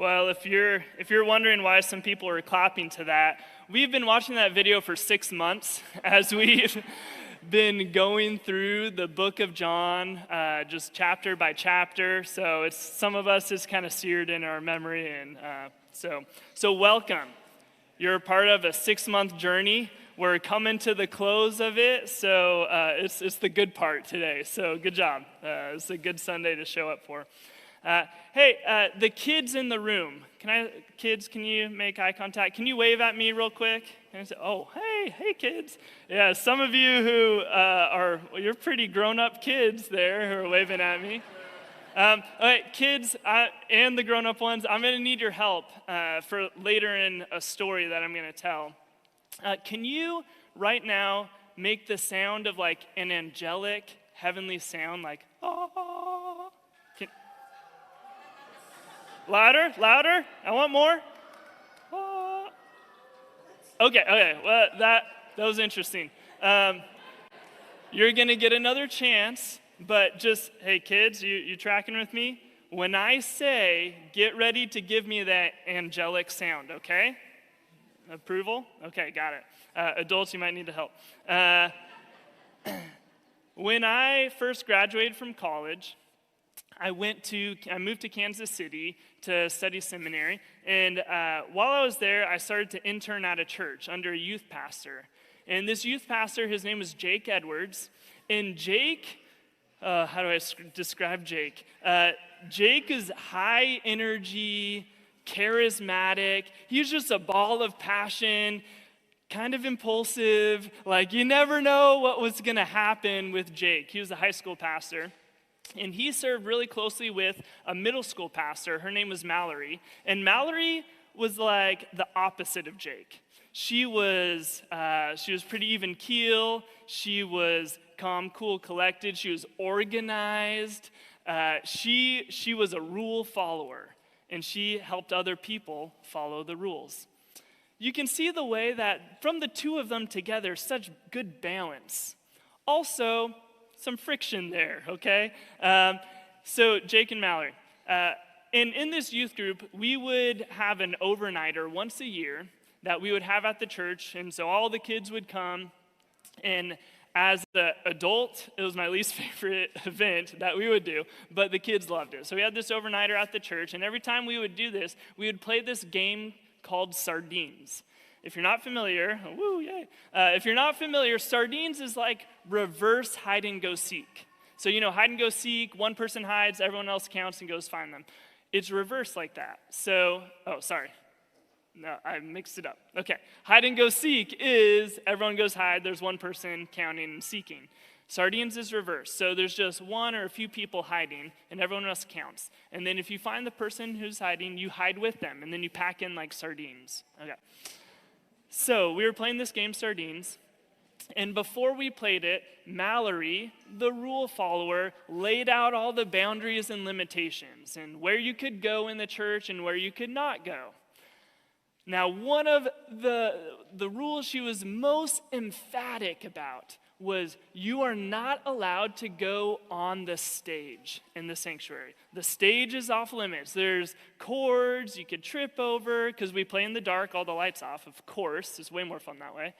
Well, if you're wondering why some people are clapping to that, we've been watching that video for 6 months as we've been going through the book of John, just chapter by chapter. So it's some of us is kind of seared in our memory, and so welcome. You're a part of a 6-month journey. We're coming to the close of it, so it's the good part today. So good job. It's a good Sunday to show up for. Hey, the kids in the room. Kids, can you make eye contact? Can you wave at me real quick? And say, oh, hey, kids. Yeah, some of you who you're pretty grown-up kids there who are waving at me. All right, kids and the grown-up ones, I'm going to need your help for later in a story that I'm going to tell. Can you, right now, make the sound of like an angelic, heavenly sound, like, oh? Louder? I want more. Oh. Okay. Well, that was interesting. You're going to get another chance, but just, hey, kids, you tracking with me? When I say, get ready to give me that angelic sound, okay? Approval? Okay, got it. Adults, you might need to help. When I first graduated from college, I moved to Kansas City to study seminary, and while I was there, I started to intern at a church under a youth pastor. And this youth pastor, his name was Jake Edwards, and Jake, how do I describe Jake? Jake is high energy, charismatic. He's just a ball of passion, kind of impulsive. Like, you never know what was going to happen with Jake. He was a high school pastor. And he served really closely with a middle school pastor. Her name was Mallory. And Mallory was like the opposite of Jake. She was pretty even keel. She was calm, cool, collected. She was organized. She was a rule follower. And she helped other people follow the rules. You can see the way that from the two of them together, such good balance. Also, some friction there, okay? So Jake and Mallory. In this youth group, we would have an overnighter once a year that we would have at the church, and so all the kids would come, and as an adult, it was my least favorite event that we would do, but the kids loved it. So we had this overnighter at the church, and every time we would do this, we would play this game called Sardines. If you're not familiar, woo, yay. If you're not familiar, Sardines is like reverse hide and go seek. So, hide and go seek, one person hides, everyone else counts and goes find them. It's reverse like that. So, no, I mixed it up. Okay, hide and go seek is everyone goes hide, there's one person counting and seeking. Sardines is reverse. So there's just one or a few people hiding, and everyone else counts. And then if you find the person who's hiding, you hide with them, and then you pack in like sardines. Okay. So we were playing this game, Sardines, and before we played it, Mallory, the rule follower, laid out all the boundaries and limitations, and where you could go in the church and where you could not go. Now, one of the rules she was most emphatic about was you are not allowed to go on the stage in the sanctuary. The stage is off limits. There's cords you could trip over because we play in the dark, all the lights off, of course. It's way more fun that way.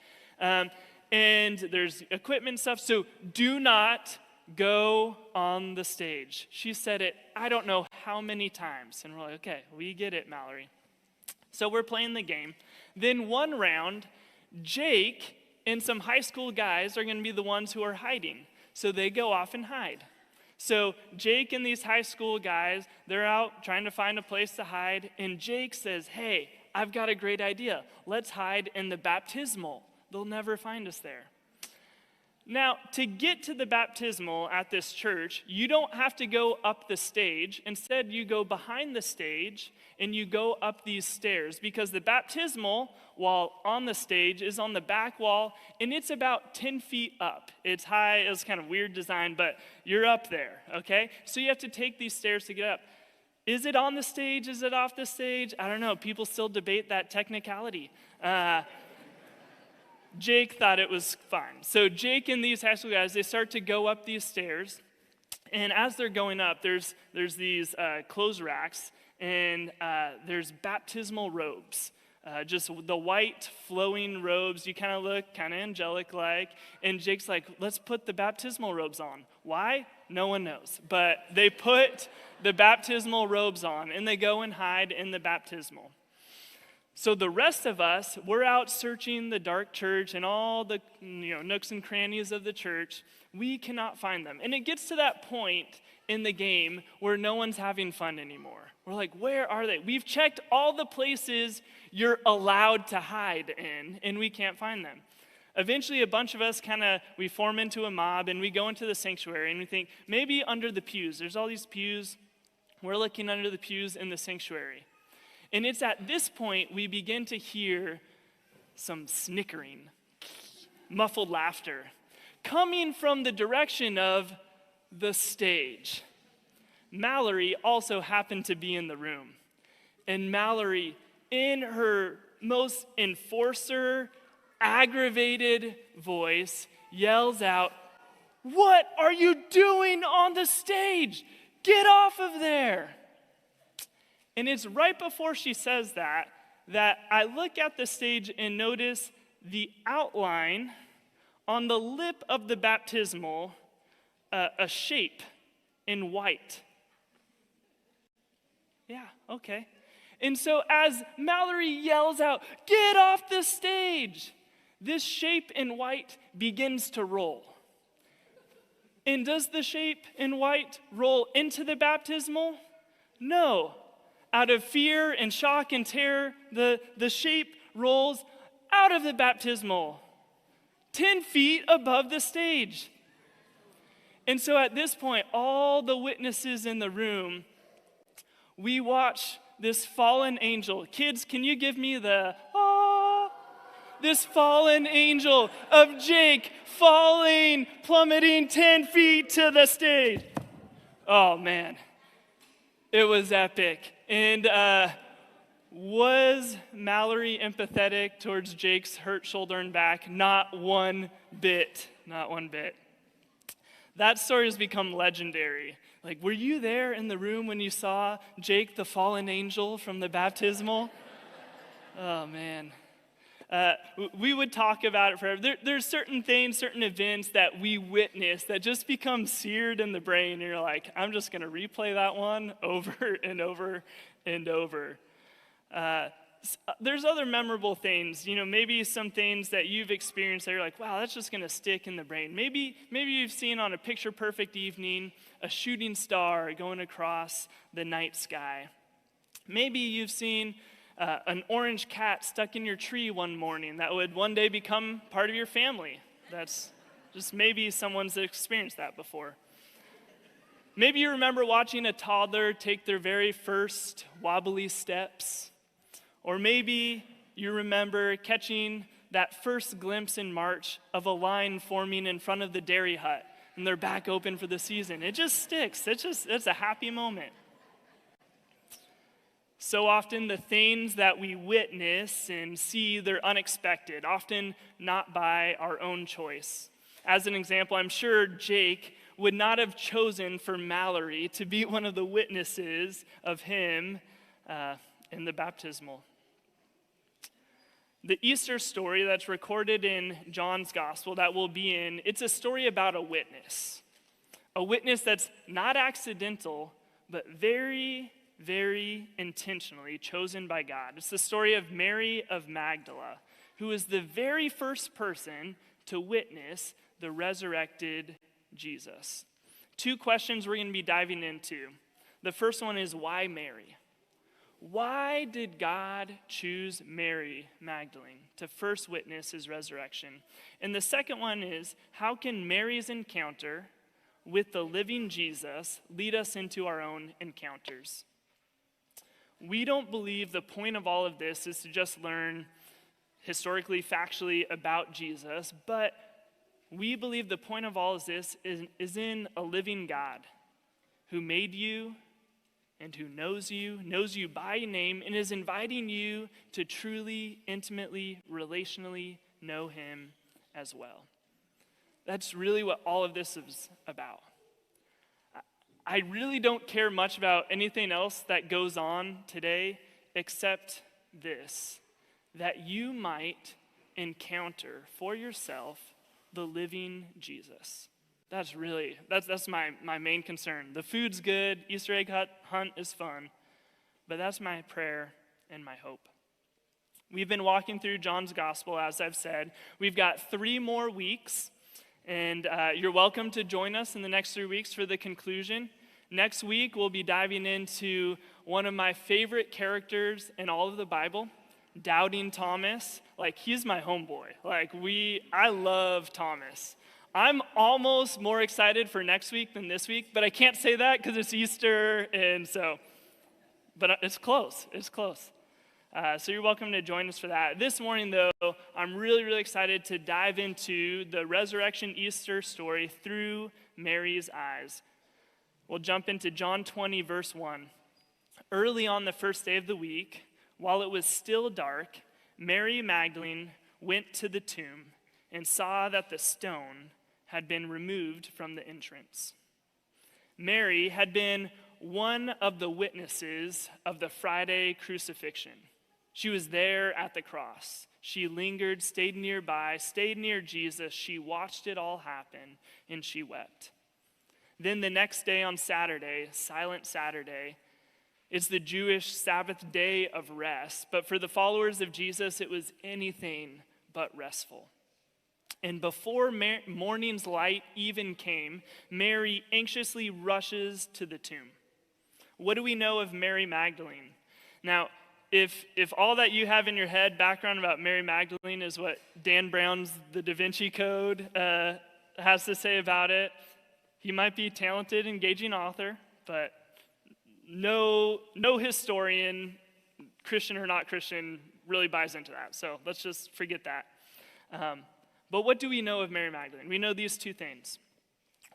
And there's equipment stuff, so do not go on the stage. She said it, I don't know how many times. And we're like, okay, we get it, Mallory. So we're playing the game. Then one round, Jake and some high school guys are going to be the ones who are hiding. So they go off and hide. So Jake and these high school guys, they're out trying to find a place to hide. And Jake says, hey, I've got a great idea. Let's hide in the baptismal. They'll never find us there. Now, to get to the baptismal at this church, you don't have to go up the stage. Instead, you go behind the stage and you go up these stairs because the baptismal, while on the stage, is on the back wall, and it's about 10 feet up. It's high, it's kind of weird design, but you're up there, okay? So you have to take these stairs to get up. Is it on the stage? Is it off the stage? I don't know. People still debate that technicality. Jake thought it was fine. So Jake and these high school guys, they start to go up these stairs. And as they're going up, there's these clothes racks. and there's baptismal robes. Just the white flowing robes. You kind of look kind of angelic-like. And Jake's like, let's put the baptismal robes on. Why? No one knows. But they put the baptismal robes on, and they go and hide in the baptismal. So the rest of us, we're out searching the dark church and all the nooks and crannies of the church. We cannot find them. And it gets to that point in the game where no one's having fun anymore. We're like, where are they? We've checked all the places you're allowed to hide in, and we can't find them. Eventually, a bunch of us we form into a mob, and we go into the sanctuary, and we think, maybe under the pews. There's all these pews. We're looking under the pews in the sanctuary. And it's at this point we begin to hear some snickering, muffled laughter, coming from the direction of the stage. Mallory also happened to be in the room. And Mallory, in her most enforcer, aggravated voice, yells out, "What are you doing on the stage? Get off of there!" And it's right before she says that I look at the stage and notice the outline on the lip of the baptismal, a shape in white. Yeah, okay. And so as Mallory yells out, "Get off the stage!" this shape in white begins to roll. And does the shape in white roll into the baptismal? No. Out of fear and shock and terror, the shape rolls out of the baptismal, 10 feet above the stage. And so at this point, all the witnesses in the room, we watch this fallen angel. Kids, can you give me the, this fallen angel of Jake falling, plummeting 10 feet to the stage. Oh, man. It was epic. And was Mallory empathetic towards Jake's hurt shoulder and back? Not one bit. Not one bit. That story has become legendary. Like, were you there in the room when you saw Jake, the fallen angel from the baptismal? Oh, man. We would talk about it forever. There's certain things, certain events that we witness that just become seared in the brain. And you're like, I'm just going to replay that one over and over and over. There's other memorable things, maybe some things that you've experienced that you're like, wow, that's just going to stick in the brain. Maybe you've seen on a picture-perfect evening a shooting star going across the night sky. Maybe you've seen an orange cat stuck in your tree one morning that would one day become part of your family. That's just maybe someone's experienced that before. Maybe you remember watching a toddler take their very first wobbly steps. Or maybe you remember catching that first glimpse in March of a line forming in front of the dairy hut and they're back open for the season. It just sticks. It's a happy moment. So often the things that we witness and see, they're unexpected, often not by our own choice. As an example, I'm sure Jake would not have chosen for Mallory to be one of the witnesses of him in the baptismal. The Easter story that's recorded in John's gospel that we'll be in, it's a story about a witness that's not accidental, but very, very intentionally chosen by God. It's the story of Mary of Magdala, who is the very first person to witness the resurrected Jesus. 2 questions we're going to be diving into. The first one is, why Mary? Why did God choose Mary Magdalene to first witness his resurrection? And the second one is, how can Mary's encounter with the living Jesus lead us into our own encounters? We don't believe the point of all of this is to just learn historically, factually about Jesus, but we believe the point of all of this is in a living God who made you and who knows you by name, and is inviting you to truly, intimately, relationally know him as well. That's really what all of this is about. I really don't care much about anything else that goes on today except this, that you might encounter for yourself the living Jesus. That's my main concern. The food's good, Easter egg hunt is fun, but that's my prayer and my hope. We've been walking through John's gospel, as I've said. We've got 3 more weeks, and you're welcome to join us in the next 3 weeks for the conclusion. Next week, we'll be diving into one of my favorite characters in all of the Bible, Doubting Thomas. Like, he's my homeboy. I love Thomas. I'm almost more excited for next week than this week, but I can't say that because it's Easter, but it's close. It's close. So you're welcome to join us for that. This morning, though, I'm really, really excited to dive into the resurrection Easter story through Mary's eyes. We'll jump into John 20, verse 1. Early on the first day of the week, while it was still dark, Mary Magdalene went to the tomb and saw that the stone had been removed from the entrance. Mary had been one of the witnesses of the Friday crucifixion. She was there at the cross. She lingered, stayed nearby, stayed near Jesus. She watched it all happen, and she wept. Then the next day on Saturday, Silent Saturday, it's the Jewish Sabbath day of rest. But for the followers of Jesus, it was anything but restful. And before morning's light even came, Mary anxiously rushes to the tomb. What do we know of Mary Magdalene? Now, if all that you have in your head background about Mary Magdalene is what Dan Brown's The Da Vinci Code has to say about it, he might be a talented, engaging author, but no historian, Christian or not Christian, really buys into that. So let's just forget that. But what do we know of Mary Magdalene? We know these 2 things.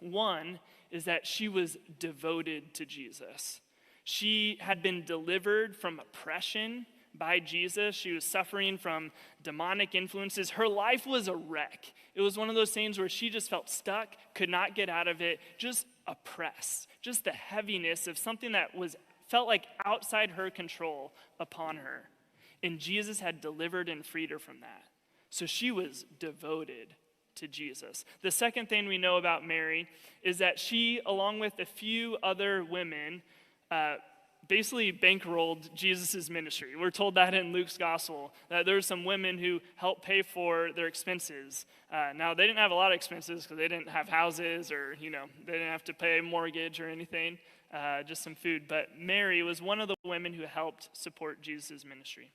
One is that she was devoted to Jesus. She had been delivered from oppression by Jesus. She was suffering from demonic influences. Her life was a wreck. It was one of those things where she just felt stuck, could not get out of it, just oppressed. Just the heaviness of something that felt like outside her control upon her. And Jesus had delivered and freed her from that. So she was devoted to Jesus. The second thing we know about Mary is that she, along with a few other women, basically bankrolled Jesus' ministry. We're told that in Luke's gospel, that there were some women who helped pay for their expenses. Now, they didn't have a lot of expenses because they didn't have houses or, they didn't have to pay a mortgage or anything, just some food. But Mary was one of the women who helped support Jesus' ministry.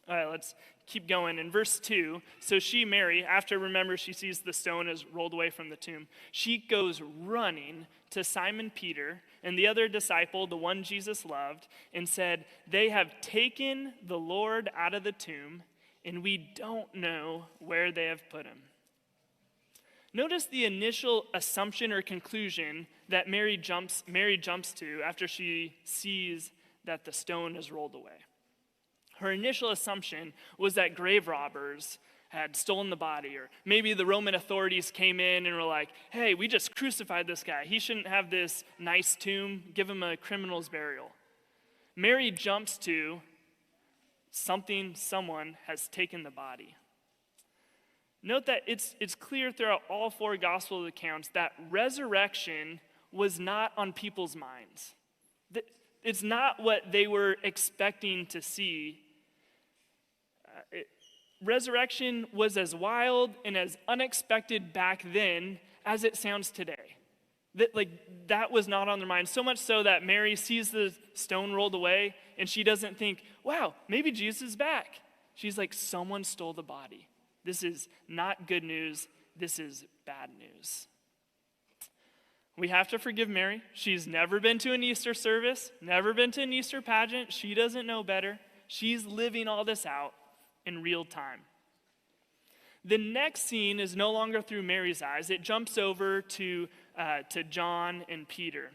All right, let's keep going. In verse 2, so she, Mary, after, remember, she sees the stone is rolled away from the tomb, she goes running to Simon Peter and the other disciple, the one Jesus loved, and said, "They have taken the Lord out of the tomb, and we don't know where they have put him." Notice the initial assumption or conclusion that Mary jumps to after she sees that the stone is rolled away. Her initial assumption was that grave robbers had stolen the body, or maybe the Roman authorities came in and were like, "Hey, we just crucified this guy. He shouldn't have this nice tomb. Give him a criminal's burial." Mary jumps to someone has taken the body. Note that it's clear throughout all 4 gospel accounts that resurrection was not on people's minds. It's not what they were expecting to see. Resurrection was as wild and as unexpected back then as it sounds today. That was not on their mind. So much so that Mary sees the stone rolled away and she doesn't think, "Wow, maybe Jesus is back." She's like, someone stole the body. This is not good news. This is bad news. We have to forgive Mary. She's never been to an Easter service, never been to an Easter pageant. She doesn't know better. She's living all this out in real time. The next scene is no longer through Mary's eyes. It jumps over to John and Peter.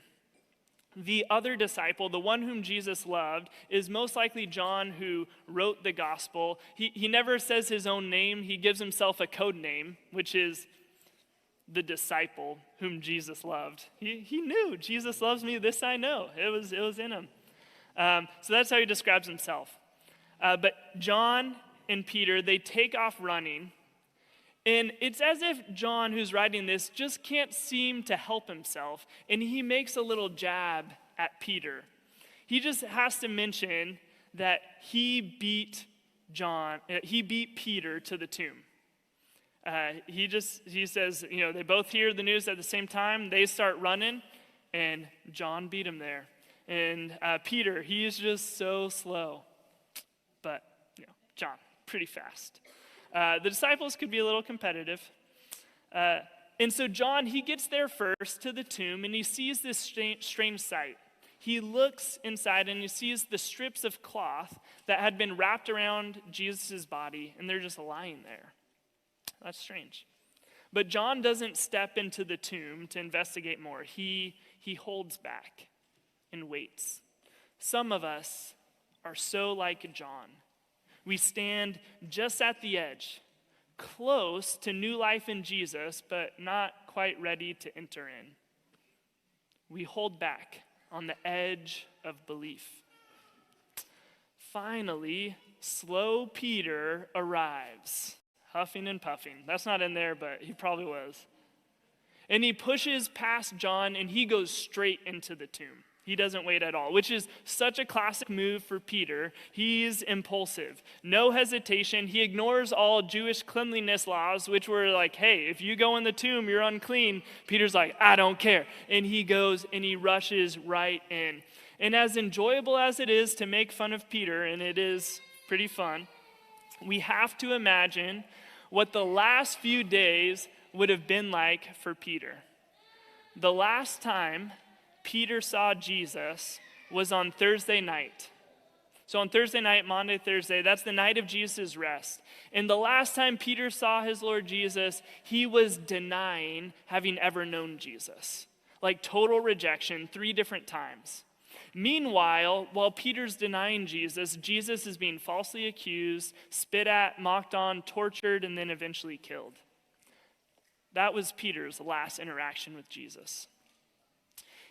The other disciple, the one whom Jesus loved, is most likely John, who wrote the gospel. He never says his own name. He gives himself a code name, which is the disciple whom Jesus loved. He knew, Jesus loves me, this I know. It was in him. So that's how he describes himself. But John and Peter, they take off running. And it's as if John, who's writing this, just can't seem to help himself. And he makes a little jab at Peter. He just has to mention that he beat Peter to the tomb. He says, they both hear the news at the same time. They start running, and John beat him there. And Peter, he's just so slow. But, John, pretty fast. The disciples could be a little competitive. And so John, he gets there first to the tomb, and he sees this strange sight. He looks inside, and he sees the strips of cloth that had been wrapped around Jesus' body, and they're just lying there. That's strange. But John doesn't step into the tomb to investigate more. He holds back and waits. Some of us are so like John. We stand just at the edge, close to new life in Jesus, but not quite ready to enter in. We hold back on the edge of belief. Finally, slow Peter arrives, huffing and puffing. That's not in there, but he probably was. And he pushes past John, and he goes straight into the tomb. He doesn't wait at all, which is such a classic move for Peter. He's impulsive. No hesitation. He ignores all Jewish cleanliness laws, which were like, hey, if you go in the tomb, you're unclean. Peter's like, I don't care. And he goes and he rushes right in. And as enjoyable as it is to make fun of Peter, and it is pretty fun, we have to imagine what the last few days would have been like for Peter. The last time Peter saw Jesus was on Thursday night. So on Thursday night, Maundy, Thursday, that's the night of Jesus' rest. And the last time Peter saw his Lord Jesus, he was denying having ever known Jesus. Like total rejection 3 different times. Meanwhile, while Peter's denying Jesus, Jesus is being falsely accused, spit at, mocked on, tortured, and then eventually killed. That was Peter's last interaction with Jesus.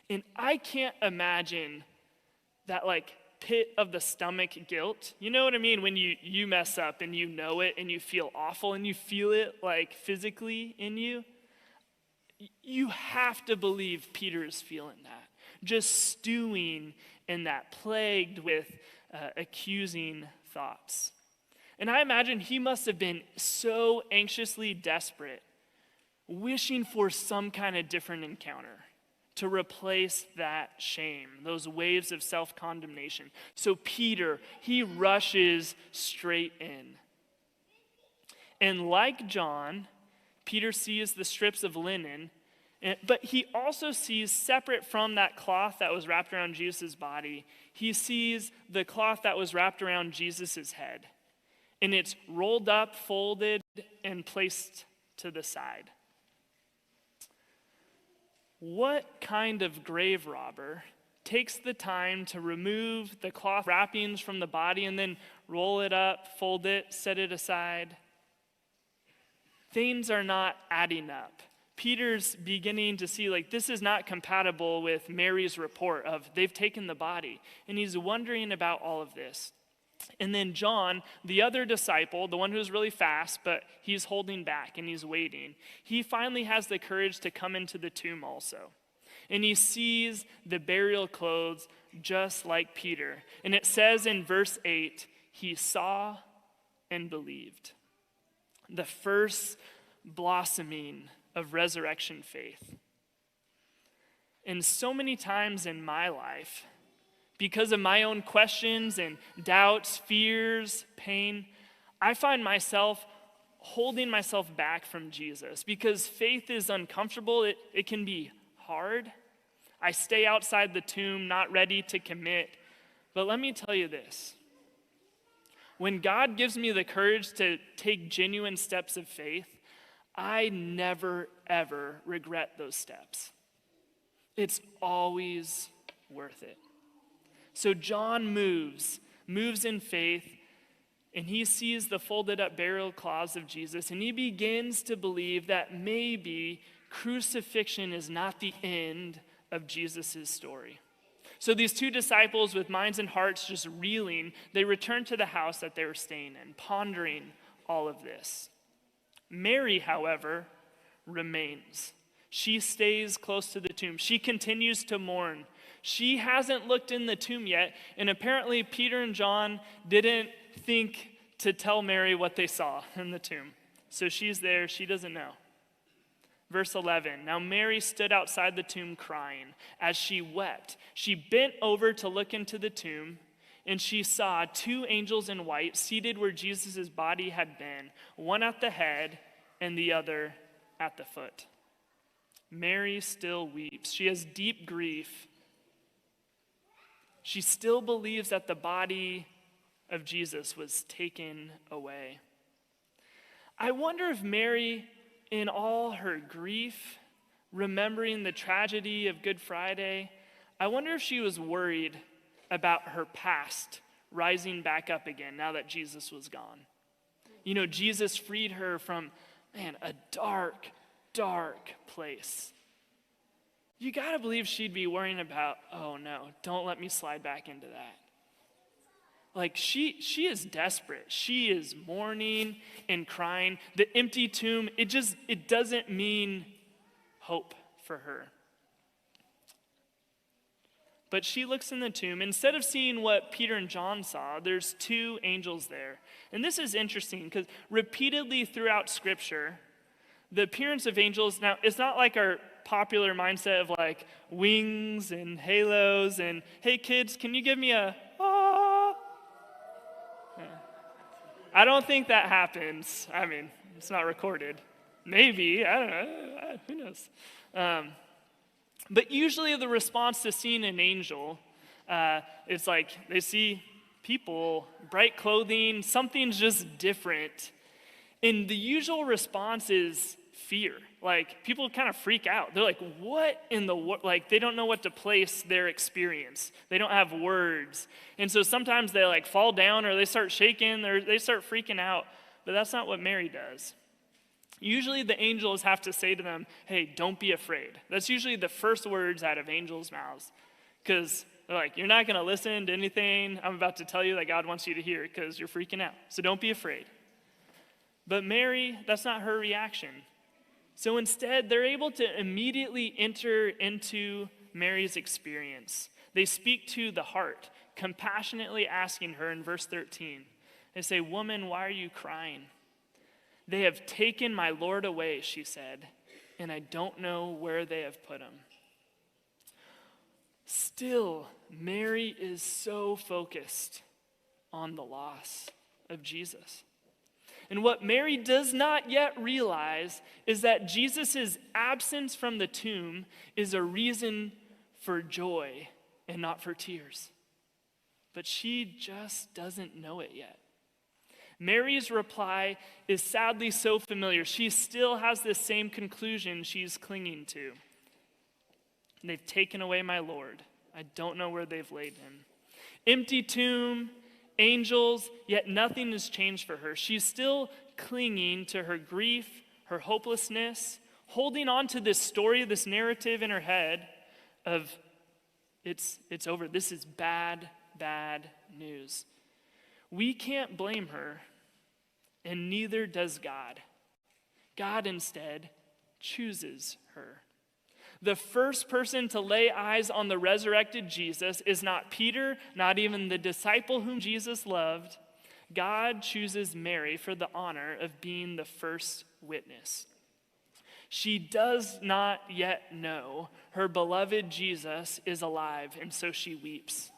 And I can't imagine that pit of the stomach guilt. You know what I mean? When you mess up and you know it and you feel awful and you feel it physically in you. You have to believe Peter is feeling that. Just stewing in that, plagued with accusing thoughts. And I imagine he must have been so anxiously desperate, wishing for some kind of different encounter to replace that shame, those waves of self-condemnation. So Peter, he rushes straight in. And like John, Peter sees the strips of linen, but he also sees, separate from that cloth that was wrapped around Jesus' body, he sees the cloth that was wrapped around Jesus' head. And it's rolled up, folded, and placed to the side. What kind of grave robber takes the time to remove the cloth wrappings from the body and then roll it up, fold it, set it aside? Things are not adding up. Peter's beginning to see this is not compatible with Mary's report of they've taken the body. And he's wondering about all of this. And then John, the other disciple, the one who's really fast, but he's holding back and he's waiting, he finally has the courage to come into the tomb also. And he sees the burial clothes just like Peter. And it says in verse 8, he saw and believed. The first blossoming of resurrection faith. And so many times in my life, because of my own questions and doubts, fears, pain, I find myself holding myself back from Jesus because faith is uncomfortable. It can be hard. I stay outside the tomb, not ready to commit. But let me tell you this. When God gives me the courage to take genuine steps of faith, I never, ever regret those steps. It's always worth it. So John moves in faith, and he sees the folded up burial cloths of Jesus, and he begins to believe that maybe crucifixion is not the end of Jesus' story. So these two disciples with minds and hearts just reeling, they return to the house that they were staying in, pondering all of this. Mary, however, remains. She stays close to the tomb. She continues to mourn. She hasn't looked in the tomb yet, and apparently Peter and John didn't think to tell Mary what they saw in the tomb. So she's there, she doesn't know. Verse 11, now Mary stood outside the tomb crying. As she wept, she bent over to look into the tomb, and she saw two angels in white seated where Jesus' body had been, one at the head and the other at the foot. Mary still weeps. She has deep grief. She still believes that the body of Jesus was taken away. I wonder if Mary, in all her grief, remembering the tragedy of Good Friday, I wonder if she was worried about her past rising back up again now that Jesus was gone. You know, Jesus freed her from, a dark, dark place. You gotta believe she'd be worrying about, oh no, don't let me slide back into that. Like she is desperate. She is mourning and crying. The empty tomb, it doesn't mean hope for her. But she looks in the tomb. Instead of seeing what Peter and John saw, there's two angels there. And this is interesting because repeatedly throughout Scripture, the appearance of angels, now it's not like our popular mindset of like wings and halos and, hey kids, can you give me a, ah? I don't think that happens. It's not recorded. Maybe, I don't know, who knows? But usually the response to seeing an angel, it's like they see people, bright clothing, something's just different. And the usual response is fear. Like, people kind of freak out. They're like, what in the world? Like, they don't know what to place their experience. They don't have words. And so sometimes they like fall down or they start shaking or they start freaking out. But that's not what Mary does. Usually the angels have to say to them, hey, don't be afraid. That's usually the first words out of angels' mouths. Because they're like, you're not going to listen to anything I'm about to tell you that God wants you to hear because you're freaking out. So don't be afraid. But Mary, that's not her reaction. So instead, they're able to immediately enter into Mary's experience. They speak to the heart, compassionately asking her in verse 13. They say, woman, why are you crying? They have taken my Lord away, she said, and I don't know where they have put him. Still, Mary is so focused on the loss of Jesus. And what Mary does not yet realize is that Jesus' absence from the tomb is a reason for joy and not for tears. But she just doesn't know it yet. Mary's reply is sadly so familiar. She still has the same conclusion she's clinging to. They've taken away my Lord. I don't know where they've laid him. Empty tomb, angels, yet nothing has changed for her. She's still clinging to her grief, her hopelessness, holding on to this story, this narrative in her head of it's over. This is bad, bad news. We can't blame her, and neither does God. God instead chooses her. The first person to lay eyes on the resurrected Jesus is not Peter, not even the disciple whom Jesus loved. God chooses Mary for the honor of being the first witness. She does not yet know her beloved Jesus is alive, and so she weeps.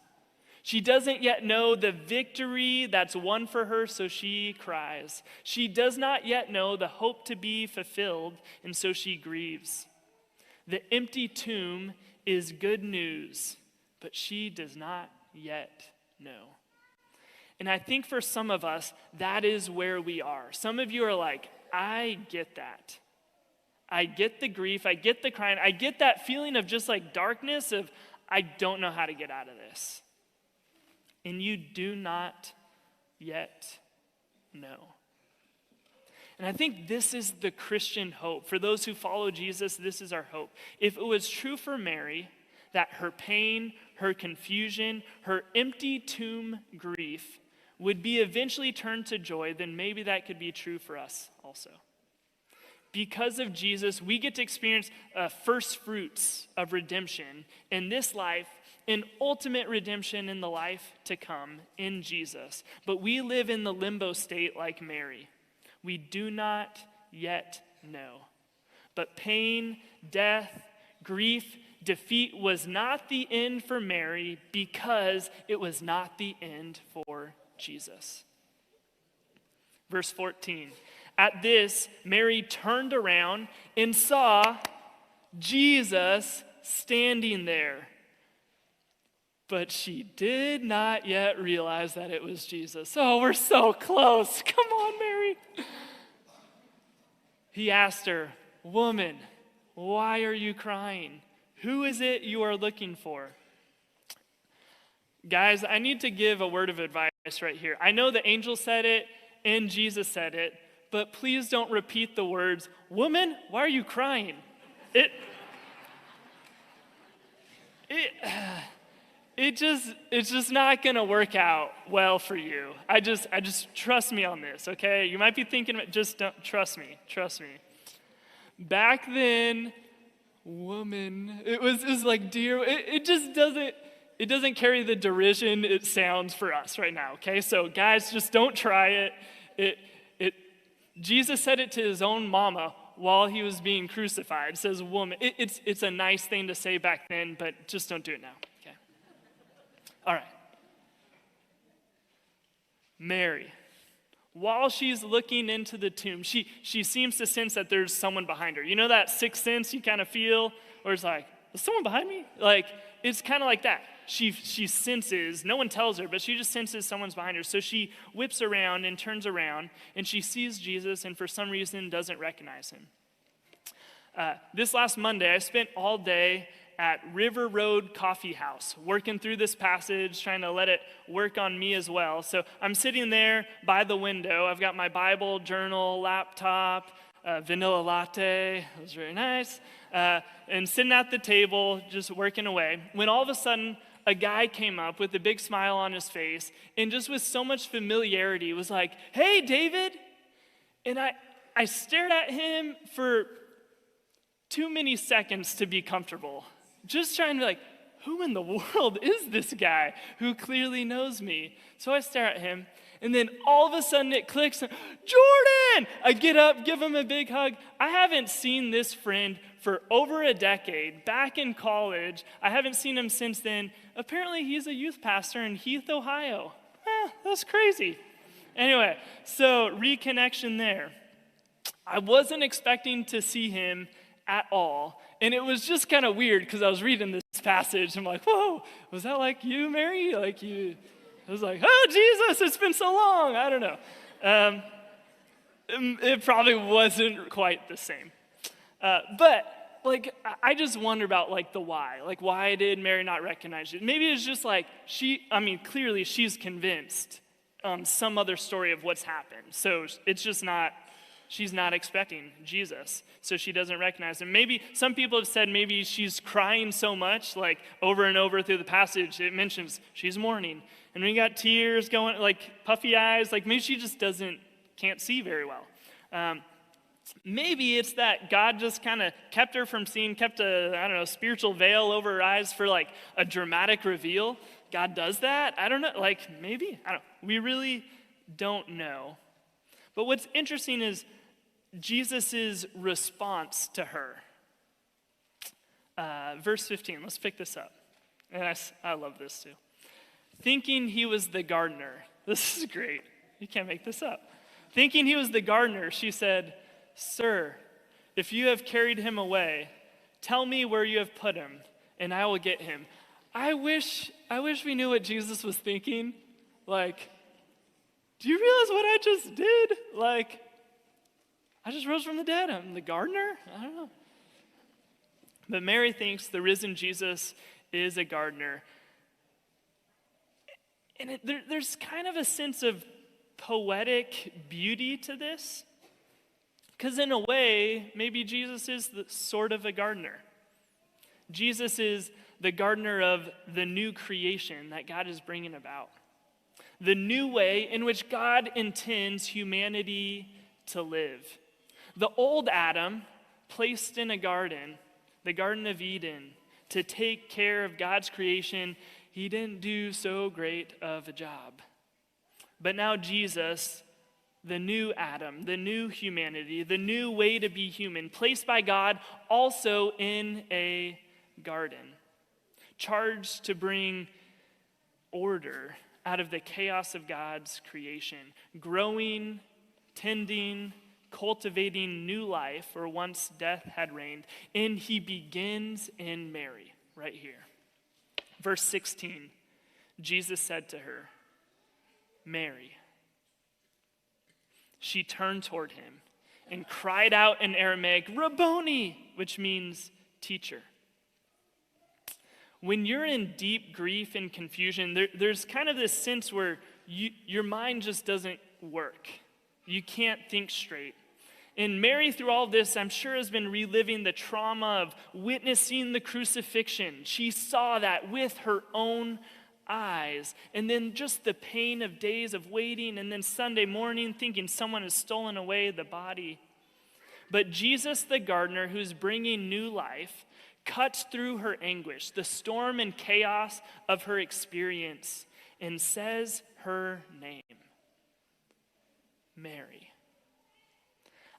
She doesn't yet know the victory that's won for her, so she cries. She does not yet know the hope to be fulfilled, and so she grieves. The empty tomb is good news, but she does not yet know. And I think for some of us, that is where we are. Some of you are like, I get that. I get the grief, I get the crying, I get that feeling of just like darkness of, I don't know how to get out of this. And you do not yet know. And I think this is the Christian hope. For those who follow Jesus, this is our hope. If it was true for Mary that her pain, her confusion, her empty tomb grief would be eventually turned to joy, then maybe that could be true for us also. Because of Jesus, we get to experience first fruits of redemption in this life, and ultimate redemption in the life to come in Jesus. But we live in the limbo state like Mary. We do not yet know. But pain, death, grief, defeat was not the end for Mary because it was not the end for Jesus. Verse 14. At this, Mary turned around and saw Jesus standing there. But she did not yet realize that it was Jesus. Oh, we're so close. Come on, Mary. He asked her, "Woman, why are you crying? Who is it you are looking for?" Guys, I need to give a word of advice right here. I know the angel said it and Jesus said it, but please don't repeat the words, "Woman, why are you crying?" It's just not going to work out well for you. I just trust me on this, okay? You might be thinking, just don't, trust me. Back then, woman, it was like dear, it just doesn't carry the derision it sounds for us right now, okay? So guys, just don't try it. Jesus said it to his own mama while he was being crucified. It says woman. It's a nice thing to say back then, but just don't do it now. All right. Mary, while she's looking into the tomb, she seems to sense that there's someone behind her. You know that sixth sense you kind of feel, where it's like, is someone behind me? Like, it's kind of like that. She senses, no one tells her, but she just senses someone's behind her. So she whips around and turns around, and she sees Jesus, and for some reason doesn't recognize him. This last Monday, I spent all day at River Road Coffee House, working through this passage, trying to let it work on me as well. So I'm sitting there by the window. I've got my Bible, journal, laptop, vanilla latte. It was very nice. And sitting at the table, just working away, when all of a sudden, a guy came up with a big smile on his face, and just with so much familiarity was like, "Hey, David." And I stared at him for too many seconds to be comfortable. Just trying to be like, who in the world is this guy who clearly knows me? So I stare at him, and then all of a sudden it clicks, "Jordan!" I get up, give him a big hug. I haven't seen this friend for over a decade, back in college. I haven't seen him since then. Apparently he's a youth pastor in Heath, Ohio. That's crazy. Anyway, so reconnection there. I wasn't expecting to see him at all. And it was just kind of weird because I was reading this passage. I'm like, whoa, was that like you, Mary? I was like, oh, Jesus, it's been so long. I don't know. It probably wasn't quite the same. But like, I just wonder about like the why. Like, why did Mary not recognize you? Maybe it's just like clearly she's convinced on some other story of what's happened. So it's just not, she's not expecting Jesus, so she doesn't recognize him. Maybe some people have said maybe she's crying so much, like over and over through the passage, it mentions she's mourning. And we got tears going, like puffy eyes, like maybe she just can't see very well. Maybe it's that God just kind of kept her from seeing, kept a, spiritual veil over her eyes for like a dramatic reveal. God does that? I don't know, maybe, we really don't know. But what's interesting is Jesus' response to her. Verse 15, let's pick this up. And I love this too. Thinking he was the gardener. This is great. You can't make this up. Thinking he was the gardener, she said, "Sir, if you have carried him away, tell me where you have put him, and I will get him." I wish we knew what Jesus was thinking. Like, do you realize what I just did? Like, I just rose from the dead. I'm the gardener? I don't know. But Mary thinks the risen Jesus is a gardener. And there's kind of a sense of poetic beauty to this. Because in a way, maybe Jesus is sort of a gardener. Jesus is the gardener of the new creation that God is bringing about. The new way in which God intends humanity to live. The old Adam, placed in a garden, the Garden of Eden, to take care of God's creation, he didn't do so great of a job. But now Jesus, the new Adam, the new humanity, the new way to be human, placed by God also in a garden, charged to bring order out of the chaos of God's creation, growing, tending, cultivating new life where once death had reigned. And he begins in Mary, right here. Verse 16, Jesus said to her, Mary. She turned toward him and cried out in Aramaic, Rabboni, which means teacher. When you're in deep grief and confusion, there's kind of this sense where your mind just doesn't work. You can't think straight. And Mary, through all this, I'm sure has been reliving the trauma of witnessing the crucifixion. She saw that with her own eyes. And then just the pain of days of waiting, and then Sunday morning thinking someone has stolen away the body. But Jesus, the gardener, who's bringing new life, cuts through her anguish, the storm and chaos of her experience, and says her name, Mary.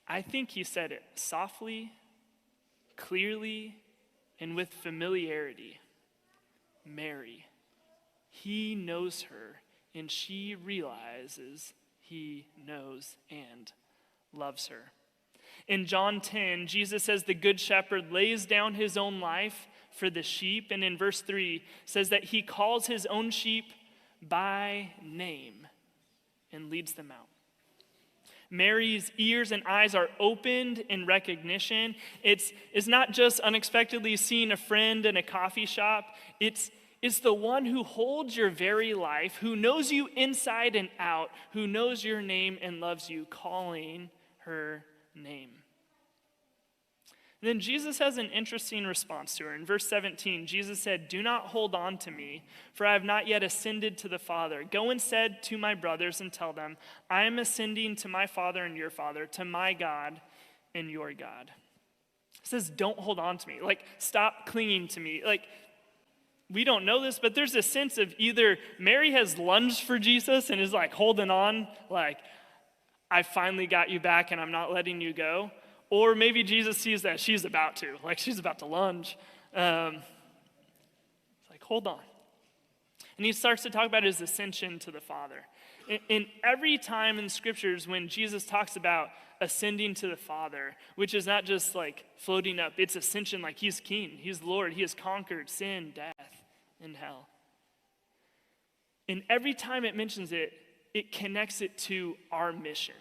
I think he said it softly, clearly, and with familiarity. Mary. He knows her, and she realizes he knows and loves her. In John 10, Jesus says the good shepherd lays down his own life for the sheep. And in verse 3, says that he calls his own sheep by name and leads them out. Mary's ears and eyes are opened in recognition. It's not just unexpectedly seeing a friend in a coffee shop. It's the one who holds your very life, who knows you inside and out, who knows your name and loves you, calling her name. And then Jesus has an interesting response to her. In verse 17, Jesus said, Do not hold on to me, for I have not yet ascended to the Father. Go instead to my brothers and tell them, I am ascending to my Father and your Father, to my God and your God. It says, don't hold on to me. Like, stop clinging to me. Like, we don't know this, but there's a sense of either Mary has lunged for Jesus and is like holding on, like, I finally got you back and I'm not letting you go. Or maybe Jesus sees that she's about to, like she's about to lunge. It's like, hold on. And he starts to talk about his ascension to the Father. And every time in scriptures when Jesus talks about ascending to the Father, which is not just like floating up, it's ascension, like he's king, he's Lord, he has conquered sin, death, and hell. And every time it mentions it, it connects it to our mission.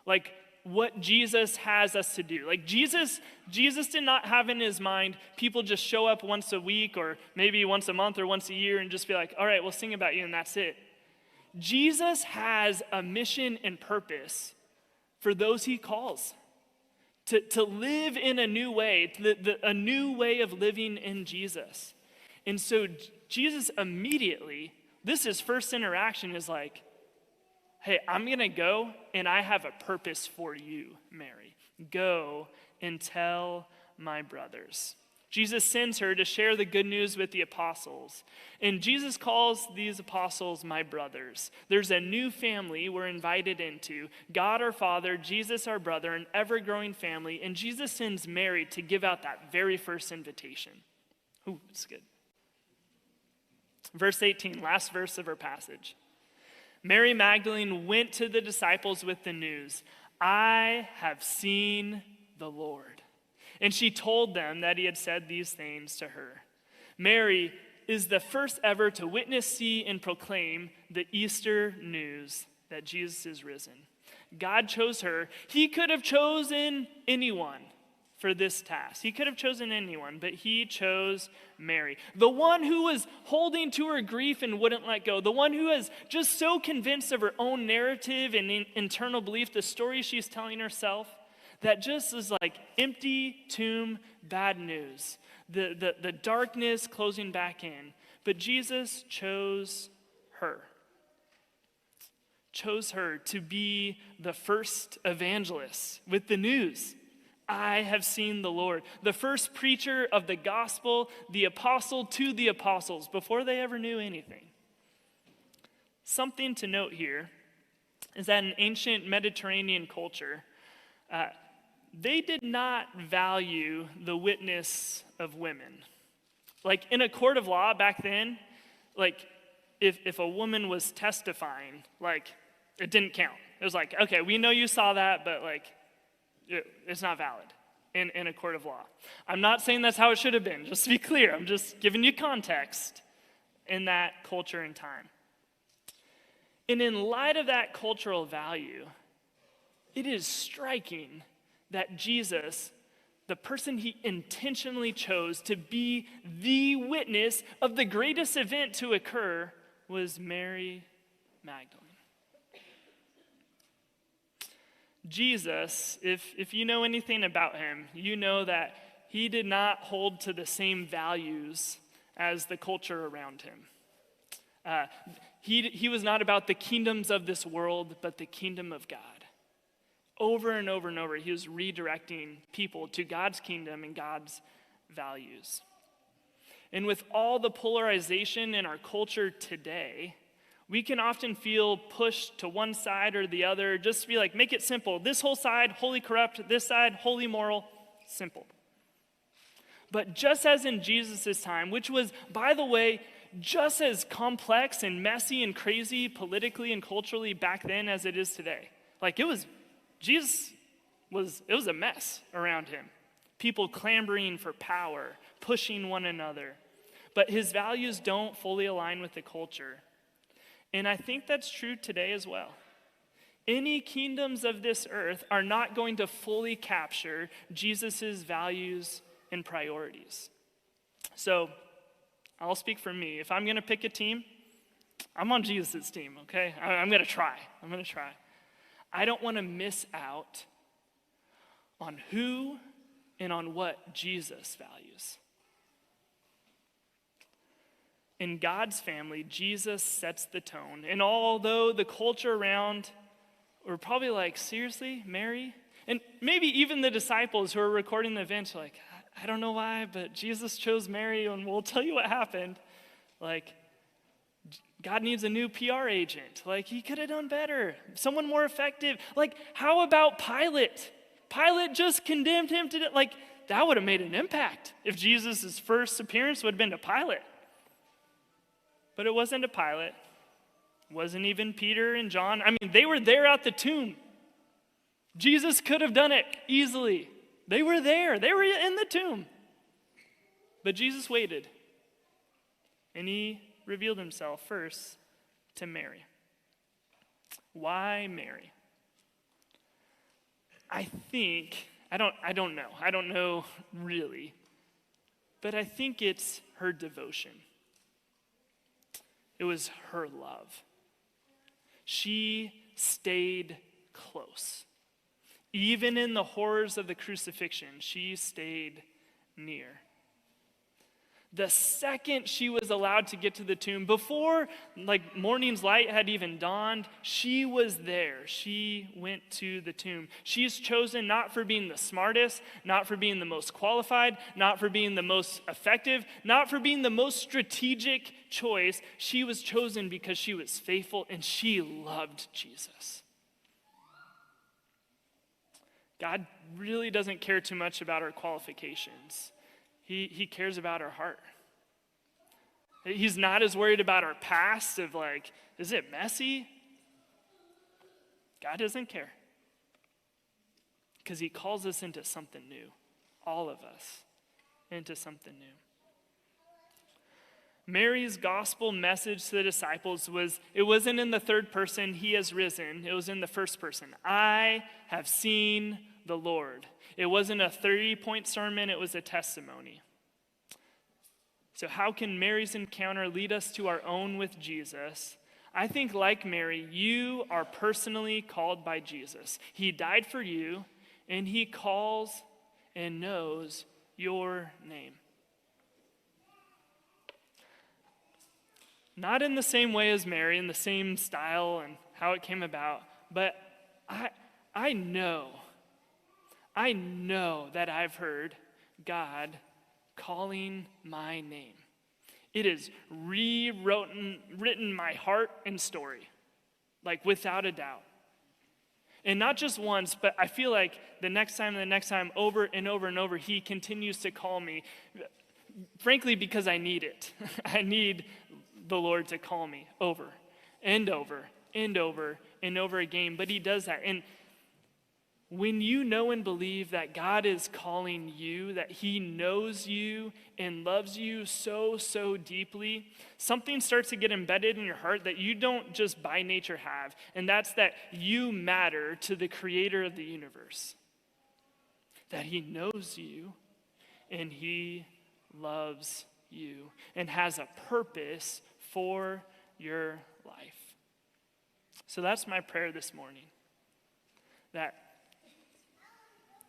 Like what Jesus has us to do. Like Jesus did not have in his mind people just show up once a week or maybe once a month or once a year and just be like, all right, we'll sing about you and that's it. Jesus has a mission and purpose for those he calls to live in a new way, a new way of living in Jesus. And so Jesus immediately, this is first interaction is like, hey, I'm going to go and I have a purpose for you, Mary. Go and tell my brothers. Jesus sends her to share the good news with the apostles. And Jesus calls these apostles my brothers. There's a new family we're invited into. God our Father, Jesus our brother, an ever-growing family. And Jesus sends Mary to give out that very first invitation. Ooh, it's good. Verse 18, last verse of our passage. Mary Magdalene went to the disciples with the news, I have seen the Lord. And she told them that he had said these things to her. Mary is the first ever to witness, see, and proclaim the Easter news that Jesus is risen. God chose her. He could have chosen anyone for this task. He could have chosen anyone, but he chose Mary. The one who was holding to her grief and wouldn't let go. The one who is just so convinced of her own narrative and internal belief, the story she's telling herself, that just is like empty tomb, bad news, the darkness closing back in. But Jesus chose her to be the first evangelist with the news. I have seen the Lord. The first preacher of the gospel, the apostle to the apostles, before they ever knew anything. Something to note here is that in ancient Mediterranean culture, they did not value the witness of women. Like in a court of law back then, like if a woman was testifying, like it didn't count. It was like, okay, we know you saw that, but like it's not valid in a court of law. I'm not saying that's how it should have been, just to be clear. I'm just giving you context in that culture and time. And in light of that cultural value, it is striking that Jesus, the person he intentionally chose to be the witness of the greatest event to occur, was Mary Magdalene. Jesus, if you know anything about him, you know that he did not hold to the same values as the culture around him. He was not about the kingdoms of this world, but the kingdom of God. Over and over and over, he was redirecting people to God's kingdom and God's values. And with all the polarization in our culture today, we can often feel pushed to one side or the other, just to be like, make it simple. This whole side, wholly corrupt. This side, wholly moral. Simple. But just as in Jesus' time, which was, by the way, just as complex and messy and crazy politically and culturally back then as it is today. Like it was a mess around him. People clamoring for power, pushing one another. But his values don't fully align with the culture. And I think that's true today as well. Any kingdoms of this earth are not going to fully capture Jesus' values and priorities. So, I'll speak for me. If I'm going to pick a team, I'm on Jesus' team, okay? I'm going to try. I don't want to miss out on who and on what Jesus values. In God's family, Jesus sets the tone. And although the culture around were probably like, seriously, Mary? And maybe even the disciples who are recording the event are like, I don't know why, but Jesus chose Mary, and we'll tell you what happened. Like, God needs a new PR agent. Like, he could have done better. Someone more effective. Like, how about Pilate? Pilate just condemned him to death. Like, that would have made an impact if Jesus' first appearance would have been to Pilate. But it wasn't to Pilate. It wasn't even Peter and John. I mean, they were there at the tomb. Jesus could have done it easily. They were there. They were in the tomb. But Jesus waited. And he revealed himself first to Mary. Why Mary? I don't know really. But I think it's her devotion. It was her love. She stayed close. Even in the horrors of the crucifixion, she stayed near. The second she was allowed to get to the tomb, before morning's light had even dawned, she was there. She went to the tomb. She's chosen not for being the smartest, not for being the most qualified, not for being the most effective, not for being the most strategic choice. She was chosen because she was faithful and she loved Jesus. God really doesn't care too much about our qualifications. He cares about our heart. He's not as worried about our past of is it messy? God doesn't care. Because he calls us into something new. All of us into something new. Mary's gospel message to the disciples it wasn't in the third person, he has risen. It was in the first person. I have seen the Lord. It wasn't a 30-point sermon, it was a testimony. So how can Mary's encounter lead us to our own with Jesus? I think like Mary, you are personally called by Jesus. He died for you, and he calls and knows your name. Not in the same way as Mary, in the same style and how it came about, but I know that I've heard God calling my name. It has written my heart and story, like without a doubt. And not just once, but I feel like the next time, over and over and over, he continues to call me, frankly, because I need it. I need the Lord to call me over and over and over and over again, but he does that. And when you know and believe that God is calling you, that he knows you and loves you so, so deeply, something starts to get embedded in your heart that you don't just by nature have, and that's that you matter to the creator of the universe. That he knows you and he loves you and has a purpose for your life. So that's my prayer this morning. That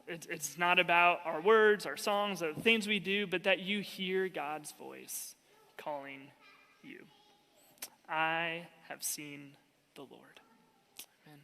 it's not about our words, our songs, the things we do, but that you hear God's voice calling you. I have seen the Lord. Amen.